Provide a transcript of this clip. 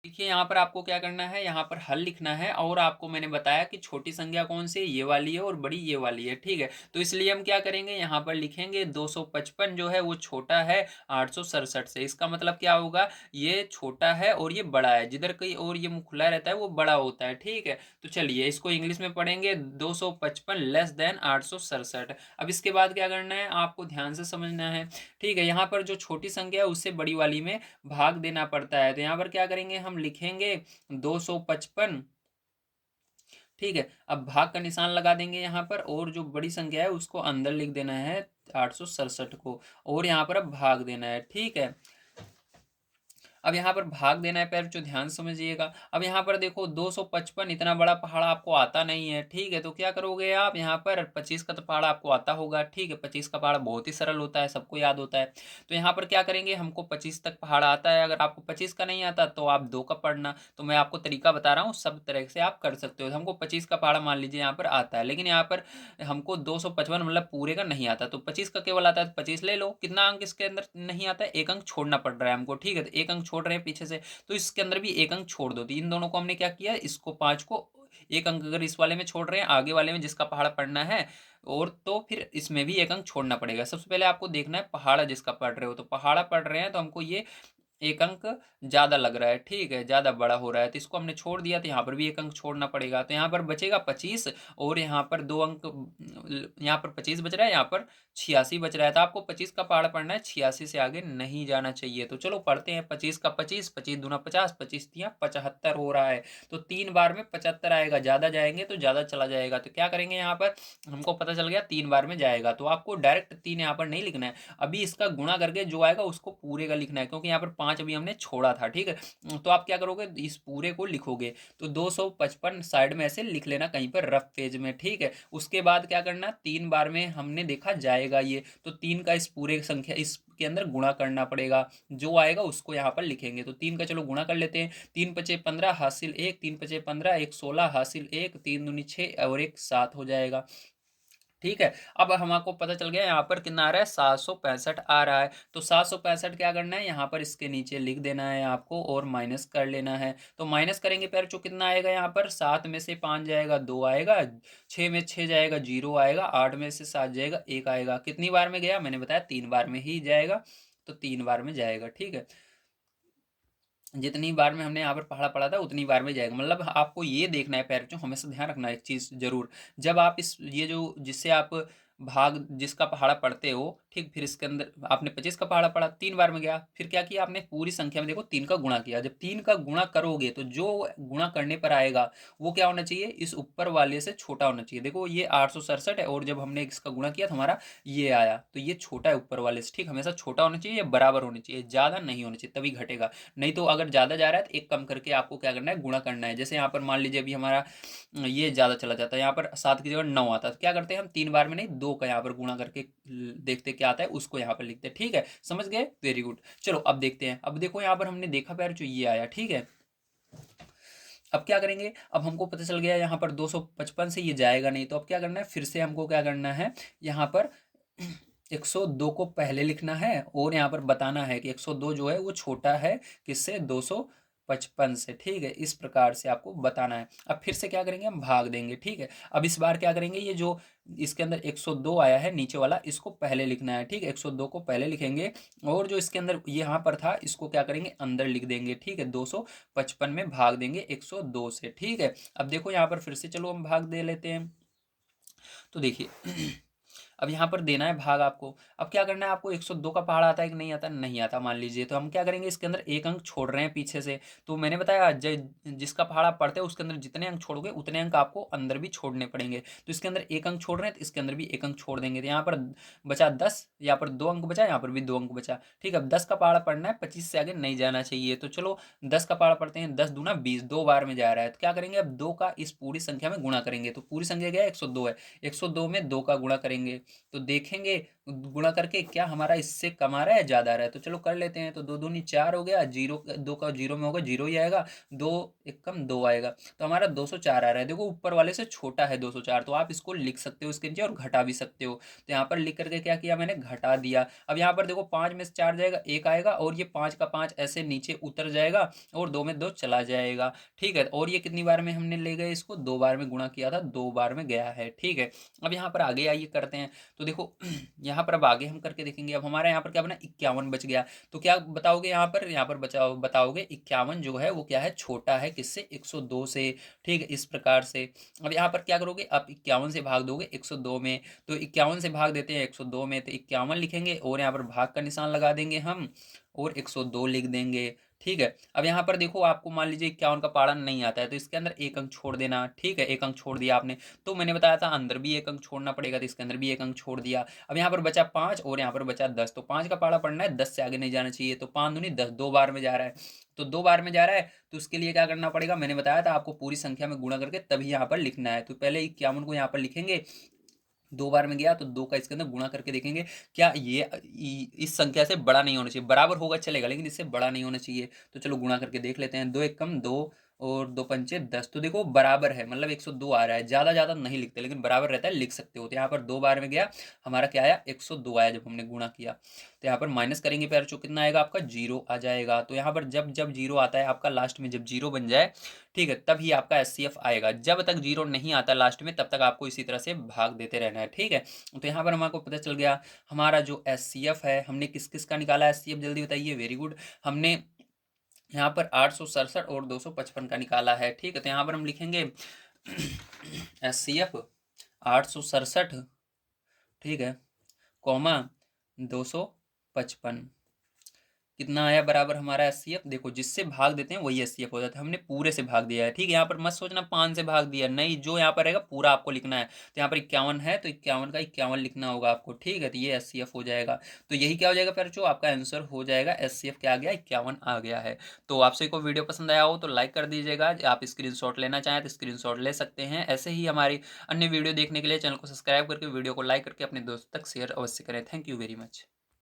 देखिए यहाँ पर आपको क्या करना है, यहाँ पर हल लिखना है और आपको मैंने बताया कि छोटी संख्या कौन सी है, ये वाली है और बड़ी ये वाली है, ठीक है। तो इसलिए हम क्या करेंगे, यहाँ पर लिखेंगे 255 जो है वो छोटा है 867 से। इसका मतलब क्या होगा, ये छोटा है और ये बड़ा है, जिधर कहीं और ये मुंह खुला रहता है वो बड़ा होता है, ठीक है। तो चलिए इसको इंग्लिश में पढ़ेंगे 255 लेस देन 867। अब इसके बाद क्या करना है, आपको ध्यान से समझना है, ठीक है। यहाँ पर जो छोटी संख्या है उससे बड़ी वाली में भाग देना पड़ता है। तो यहाँ पर क्या करेंगे, हम लिखेंगे 255, ठीक है। अब भाग का निशान लगा देंगे यहाँ पर, और जो बड़ी संख्या है उसको अंदर लिख देना है 867 को, और यहाँ पर अब भाग देना है, ठीक है। अब यहाँ पर भाग देना है पैर, जो ध्यान से समझिएगा। अब यहाँ पर देखो 255 इतना बड़ा पहाड़ आपको आता नहीं है, ठीक है। तो क्या करोगे आप, यहाँ पर 25 का तो पहाड़ आपको आता होगा, ठीक है। 25 का पहाड़ बहुत ही सरल होता है, सबको याद होता है। तो यहाँ पर क्या करेंगे, हमको 25 तक पहाड़ आता है। अगर आपको 25 का नहीं आता तो आप 2 का पढ़ना, तो मैं आपको तरीका बता रहा हूँ, सब तरह से आप कर सकते हो। तो हमको 25 का पहाड़ा मान लीजिए यहाँ पर आता है, लेकिन यहाँ पर हमको 255 मतलब पूरे का नहीं आता, तो 25 का केवल आता है, तो 25 ले लो। कितना अंक इसके अंदर नहीं आता है, एक अंक छोड़ना पड़ रहा है हमको, ठीक है। तो एक अंक छोड़ रहे हैं पीछे से, तो इसके अंदर भी एक अंक छोड़ दो। तो इन दोनों को हमने क्या किया, इसको 5 को एक अंक अगर इस वाले में छोड़ रहे हैं, आगे वाले में जिसका पहाड़ा पढ़ना है, और तो फिर इसमें भी एक अंक छोड़ना पड़ेगा। सबसे पहले आपको देखना है पहाड़ा जिसका पढ़ रहे हो, तो पहाड़ा पढ़ रहे हैं तो हमको ये एक अंक ज्यादा लग रहा है, ठीक है, ज्यादा बड़ा हो रहा है, तो इसको हमने छोड़ दिया। तो यहाँ पर भी एक अंक छोड़ना पड़ेगा, तो यहाँ पर बचेगा 25, और यहाँ पर 2 अंक, यहाँ पर 25 बच रहा है, यहाँ पर 86 बच रहा है। तो आपको 25 का पहाड़ पढ़ना है, 86 से आगे नहीं जाना चाहिए। तो चलो पढ़ते हैं, 25 का 25, 25 दूना 50, 25 तिया 75 हो रहा है। तो 3 बार में 75 आएगा, ज्यादा जाएंगे तो ज्यादा चला जाएगा। तो क्या करेंगे, यहाँ पर हमको पता चल गया 3 बार में जाएगा, तो आपको डायरेक्ट 3 यहाँ पर नहीं लिखना है, अभी इसका गुणा करके जो आएगा उसको पूरे का लिखना है, क्योंकि यहाँ पर 5 अभी हमने छोड़ा था, ठीक है। तो आप क्या करोगे, इस पूरे को लिखोगे। तो 255 साइड में ऐसे लिख लेना कहीं पर रफ पेज में, ठीक है। उसके बाद क्या करना, 3 बार में हमने देखा जाएगा ये, तो 3 का इस पूरे संख्या इसके अंदर गुणा करना पड़ेगा, जो आएगा उसको यहाँ पर लिखेंगे। तो 3 का चलो गुणा कर लेते हैं, 3 × 5 = 15 हासिल 1, 3 × 5 = 15, 1 16 हासिल 1, 3 दूनी 6 और 1 7 हो जाएगा, ठीक है। अब हमको पता चल गया यहाँ पर कितना आ रहा है, 765 आ रहा है। तो 765 क्या करना है, यहाँ पर इसके नीचे लिख देना है आपको और माइनस कर लेना है। तो माइनस करेंगे पैर, जो कितना आएगा, यहाँ पर 7 में से 5 जाएगा 2 आएगा, 6 में 6 जाएगा 0 आएगा, 8 में से 7 जाएगा 1 आएगा। कितनी बार में गया, मैंने बताया 3 बार में ही जाएगा, तो 3 बार में जाएगा, ठीक है। जितनी बार में हमने यहाँ पर पढ़ा पढ़ा था उतनी बार में जाएगा। मतलब आपको ये देखना है पैर, जो हमेशा ध्यान रखना है एक चीज जरूर, जब आप इस ये जो जिससे आप भाग जिसका पहाड़ा पढ़ते हो, ठीक, फिर इसके अंदर आपने 25 का पहाड़ा पढ़ा, 3 बार में गया, फिर क्या किया आपने, पूरी संख्या में देखो 3 का गुणा किया। जब 3 का गुणा करोगे तो जो गुणा करने पर आएगा वो क्या होना चाहिए, इस ऊपर वाले से छोटा होना चाहिए। देखो ये 867 है, और जब हमने इसका गुणा किया तो हमारा ये आया, तो ये छोटा है ऊपर वाले से, ठीक, हमेशा छोटा होना चाहिए, बराबर होना चाहिए, ज्यादा नहीं होना चाहिए, तभी घटेगा। नहीं तो अगर ज्यादा जा रहा है तो एक कम करके आपको क्या करना है, गुणा करना है। जैसे यहाँ पर मान लीजिए अभी हमारा ये ज्यादा चला जाता है, यहाँ पर 7 की जगह 9 आता है, तो क्या करते हैं हम 3 बार में नहीं 2 का यहाँ पर गुणा करके देखते क्या आता है, उसको यहाँ पर लिखते हैं, ठीक है। समझ गए, वेरी गुड। चलो अब देखते हैं, अब देखो यहाँ पर हमने देखा पैर जो ये आया, ठीक है। अब क्या करेंगे, अब हमको पता चल गया यहाँ पर 255 से ये जाएगा नहीं, तो अब क्या करना है, फिर से हमको क्या करना है, यहाँ पर 102 को पहले लिखना है, और यहाँ पर बताना है कि 102 जो है वो छोटा है किससे, 255 से, ठीक है। इस प्रकार से आपको बताना है। अब फिर से क्या करेंगे, हम भाग देंगे, ठीक है। अब इस बार क्या करेंगे, ये जो इसके अंदर 102 आया है नीचे वाला, इसको पहले लिखना है, ठीक है। 102 को पहले लिखेंगे, और जो इसके अंदर यहाँ पर था इसको क्या करेंगे, अंदर लिख देंगे, ठीक है। 255 में भाग देंगे 102 से, ठीक है। अब देखो यहाँ पर फिर से चलो हम भाग दे लेते हैं। तो देखिए अब यहाँ पर देना है भाग आपको। अब क्या करना है, आपको 102 का पहाड़ा आता है कि नहीं आता, नहीं आता मान लीजिए, तो हम क्या करेंगे, इसके अंदर एक अंक छोड़ रहे हैं पीछे से। तो मैंने बताया जिसका पहाड़ा पढ़ते हैं उसके अंदर जितने अंक छोड़ोगे उतने अंक आपको अंदर भी छोड़ने पड़ेंगे। तो इसके अंदर एक अंक छोड़ रहे हैं, तो इसके अंदर भी एक अंक छोड़ देंगे। तो यहाँ पर बचा 10, यहाँ पर 2 अंक बचा, यहाँ पर भी 2 अंक बचा, ठीक है। अब 10 का पहाड़ा पढ़ना है, 25 से आगे नहीं जाना चाहिए। तो चलो 10 का पहाड़ा पढ़ते हैं, 10 दूना 20, 2 बार में जा रहा है, तो क्या करेंगे, अब 2 का इस पूरी संख्या में गुणा करेंगे। तो पूरी संख्या क्या है, 102 है, 102 में 2 का गुणा करेंगे, तो देखेंगे गुणा करके क्या हमारा इससे कम आ रहा है, ज़्यादा आ रहा है। तो चलो कर लेते हैं। तो 2 दूनी 4 हो गया, 0 2 का 0 में होगा 0 ही आएगा, 2 एक कम 2 आएगा। तो हमारा 204 आ रहा है। देखो ऊपर वाले से छोटा है 204, तो आप इसको लिख सकते हो इसके नीचे और घटा भी सकते हो। तो यहाँ पर लिख करके क्या किया मैंने, घटा दिया। अब यहाँ पर देखो 5 में से 4 जाएगा, 1 आएगा, और ये 5 का 5 ऐसे नीचे उतर जाएगा, और 2 में 2 चला जाएगा। ठीक है, और ये कितनी बार में हमने ले गए इसको, 2 बार में गुणा किया था, 2 बार में गया है। ठीक है, अब यहाँ पर आगे आइए करते हैं। तो देखो यहाँ पर अब आगे हम करके देखेंगे। अब हमारे यहाँ पर क्या बना, 51 बच गया। तो क्या बताओगे यहाँ पर बचाओ, बताओगे 51 जो है वो क्या है, छोटा है किससे, 102 से। ठीक है, इस प्रकार से। अब यहाँ पर क्या करोगे, आप 51 से भाग दोगे 102 में। तो 51 से भाग देते हैं 102 में, तो 51 लिखेंगे और यहाँ पर भाग का निशान लगा देंगे हम, और 102 लिख देंगे। ठीक है, अब यहाँ पर देखो आपको मान लीजिए 51 का पाड़ा नहीं आता है, तो इसके अंदर एक अंक छोड़ देना। ठीक है, एक अंक छोड़ दिया आपने। तो मैंने बताया था अंदर भी एक अंक छोड़ना पड़ेगा, तो इसके अंदर भी एक अंक छोड़ दिया। अब यहाँ पर बचा 5 और यहाँ पर बचा 10, तो 5 का पाड़ा पड़ना है, 10 से आगे नहीं जाना चाहिए। तो 5 दूनी 10, 2 बार में जा रहा है। तो 2 बार में जा रहा है, तो उसके लिए क्या करना पड़ेगा, मैंने बताया था आपको पूरी संख्या में गुणा करके तभी यहाँ पर लिखना है। तो पहले 51 को यहाँ पर लिखेंगे, 2 बार में गया तो 2 का इसके अंदर गुणा करके देखेंगे क्या ये इस संख्या से बड़ा नहीं होना चाहिए, बराबर होगा चलेगा लेकिन इससे बड़ा नहीं होना चाहिए। तो चलो गुणा करके देख लेते हैं। 2 एक कम 2 और 2 पंचे 10, तो देखो बराबर है, मतलब 102 आ रहा है। ज़्यादा नहीं लिखते लेकिन बराबर रहता है, लिख सकते हो। तो यहाँ पर 2 बार में गया, हमारा क्या आया, 102 आया जब हमने गुणा किया। तो यहाँ पर माइनस करेंगे पैर चो, कितना आएगा आपका, 0 आ जाएगा। तो यहाँ पर जब जब 0 आता है आपका लास्ट में, जब 0 बन जाए, ठीक है, तब ही आपका एचसीएफ आएगा। जब तक 0 नहीं आता लास्ट में, तब तक आपको इसी तरह से भाग देते रहना है। ठीक है, तो यहाँ पर हमारे को पता चल गया हमारा जो एचसीएफ है, हमने किस किस का निकाला एचसीएफ, जल्दी बताइए। वेरी गुड, हमने यहाँ पर 867 और 255 का निकाला है। ठीक है, तो यहाँ पर हम लिखेंगे एचसीएफ 867, ठीक है, कॉमा 255, कितना आया बराबर हमारा एचसीएफ। देखो जिससे भाग देते हैं वही एचसीएफ हो जाता है, हमने पूरे से भाग दिया है। ठीक है, यहाँ पर मत सोचना 5 से भाग दिया, नहीं, जो यहाँ पर रहेगा पूरा आपको लिखना है। तो यहाँ पर 51 है तो 51 का 51 लिखना होगा आपको। ठीक है, तो ये एचसीएफ हो जाएगा। तो यही क्या हो जाएगा फिर, जो आपका आंसर हो जाएगा, एचसीएफ क्या आ गया, 51 आ गया है। तो आपसे को वीडियो पसंद आया हो तो लाइक कर दीजिएगा। आप स्क्रीनशॉट लेना चाहें तो स्क्रीनशॉट ले सकते हैं। ऐसे ही हमारी अन्य वीडियो देखने के लिए चैनल को सब्सक्राइब करके, वीडियो को लाइक करके अपने दोस्तों तक शेयर अवश्य करें। Thank you very much.